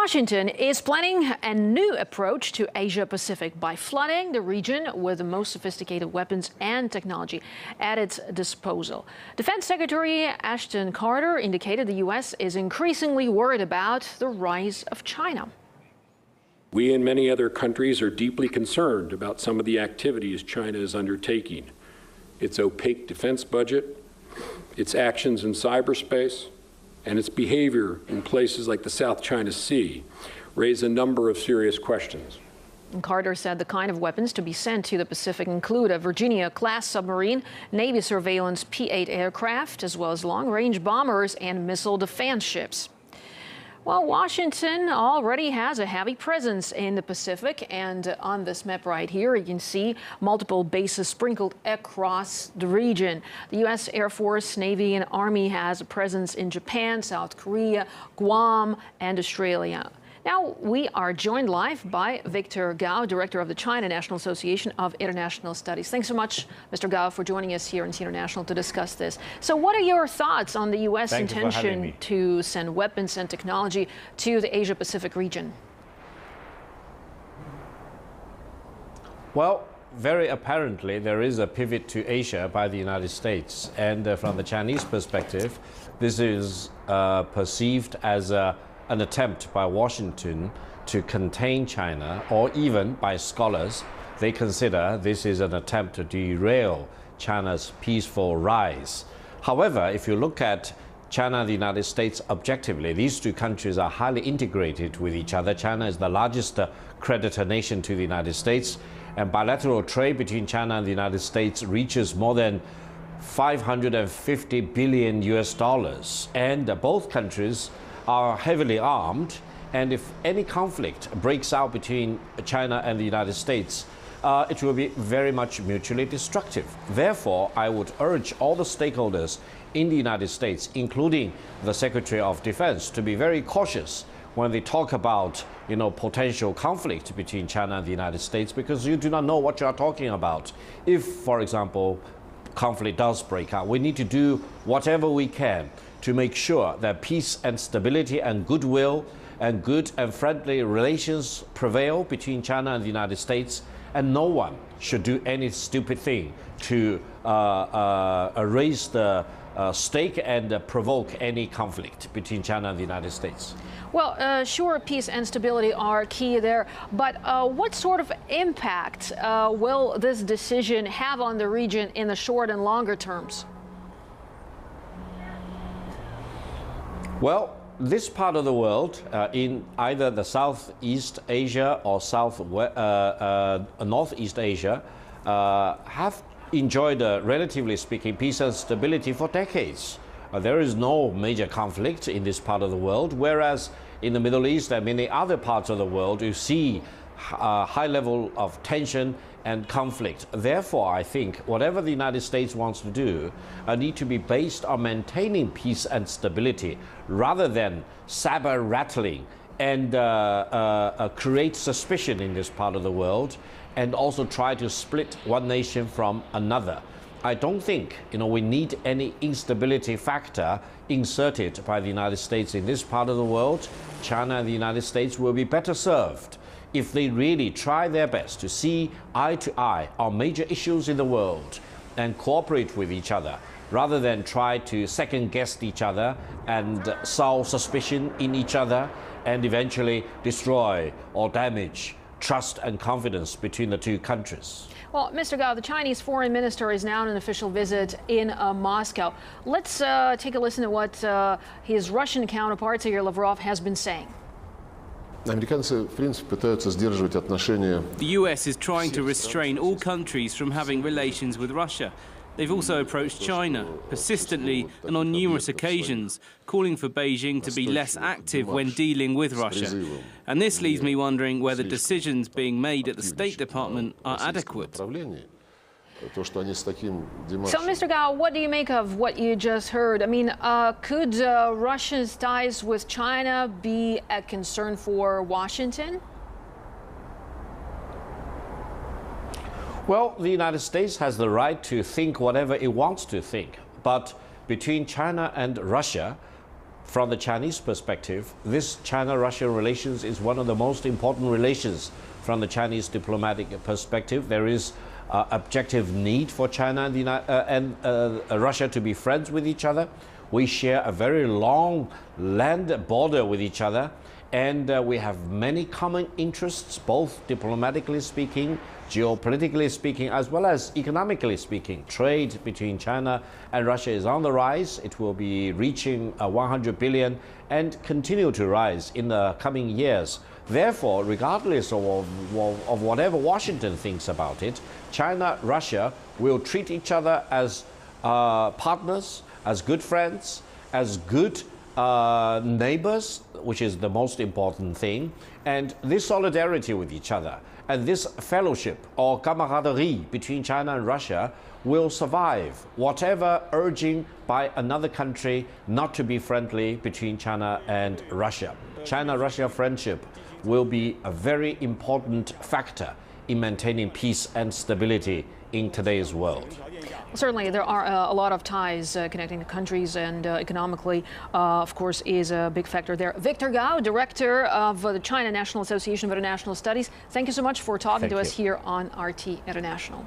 Washington is planning a new approach to Asia-Pacific by flooding the region with the most sophisticated weapons and technology at its disposal. Defense Secretary Ashton Carter indicated the U.S. is increasingly worried about the rise of China. We and many other countries are deeply concerned about some of the activities China is undertaking. Its opaque defense budget, its actions in cyberspace, and its behavior in places like the South China Sea raise a number of serious questions. And Carter said the kind of weapons to be sent to the Pacific include a Virginia-class submarine, Navy surveillance P-8 aircraft, as well as long-range bombers and missile defense ships. Well, Washington already has a heavy presence in the Pacific, and on this map right here, you can see multiple bases sprinkled across the region. The U.S. Air Force, Navy, and Army has a presence in Japan, South Korea, Guam, and Australia. Now, we are joined live by Victor Gao, Director of the China National Association of International Studies. Thanks so much, Mr. Gao, for joining us here in International to discuss this. So what are your thoughts on the U.S. intention to send weapons and technology to the Asia-Pacific region? Well, very apparently, there is a pivot to Asia by the United States. And from the Chinese perspective, this is perceived as an attempt by Washington to contain China, or even by scholars, they consider this is an attempt to derail China's peaceful rise. However, if you look at China and the United States objectively, these two countries are highly integrated with each other. China is the largest creditor nation to the United States, and bilateral trade between China and the United States reaches more than $550 billion US. And both countries are heavily armed, and if any conflict breaks out between China and the United States, it will be very much mutually destructive. Therefore, I would urge all the stakeholders in the United States, including the Secretary of Defense, to be very cautious when they talk about, potential conflict between China and the United States, because you do not know what you are talking about. If, for example, conflict does break out, we need to do whatever we can to make sure that peace and stability and goodwill and good and friendly relations prevail between China and the United States, and no one should do any stupid thing to raise the stake and provoke any conflict between China and the United States. Well, sure, peace and stability are key there, but what sort of impact will this decision have on the region in the short and longer terms? Well, this part of the world, in either the Southeast Asia or Northeast Asia, have enjoyed, relatively speaking, peace and stability for decades. There is no major conflict in this part of the world, whereas in the Middle East and many other parts of the world, you see a high level of tension and conflict. Therefore, I think whatever the United States wants to do need to be based on maintaining peace and stability rather than saber rattling and create suspicion in this part of the world, and also try to split one nation from another. I don't think we need any instability factor inserted by the United States in this part of the world. China and the United States will be better served if they really try their best to see eye to eye on major issues in the world and cooperate with each other, rather than try to second-guess each other and sow suspicion in each other and eventually destroy or damage trust and confidence between the two countries. Well, Mr. Gao, the Chinese foreign minister is now on an official visit in Moscow. Let's take a listen to what his Russian counterpart, Sergei Lavrov, has been saying. The US is trying to restrain all countries from having relations with Russia. They've also approached China persistently and on numerous occasions, calling for Beijing to be less active when dealing with Russia. And this leaves me wondering whether decisions being made at the State Department are adequate. So, Mr. Gao, what do you make of what you just heard? I mean, could Russia's ties with China be a concern for Washington? Well, the United States has the right to think whatever it wants to think. But between China and Russia, from the Chinese perspective, this China-Russia relations is one of the most important relations from the Chinese diplomatic perspective. There is objective need for China and Russia to be friends with each other. We share a very long land border with each other, and we have many common interests, both diplomatically speaking, geopolitically speaking, as well as economically speaking. Trade between China and Russia is on the rise. It will be reaching 100 billion and continue to rise in the coming years. Therefore, regardless of whatever Washington thinks about it, China, Russia will treat each other as partners, as good friends, as good neighbors, which is the most important thing, and this solidarity with each other and this fellowship or camaraderie between China and Russia will survive whatever urging by another country not to be friendly between China and Russia. China-Russia friendship will be a very important factor in maintaining peace and stability in today's world. Certainly, there are a lot of ties connecting the countries, and economically, of course, is a big factor there. Victor Gao, director of the China National Association of International Studies, thank you so much for talking to us here on RT International.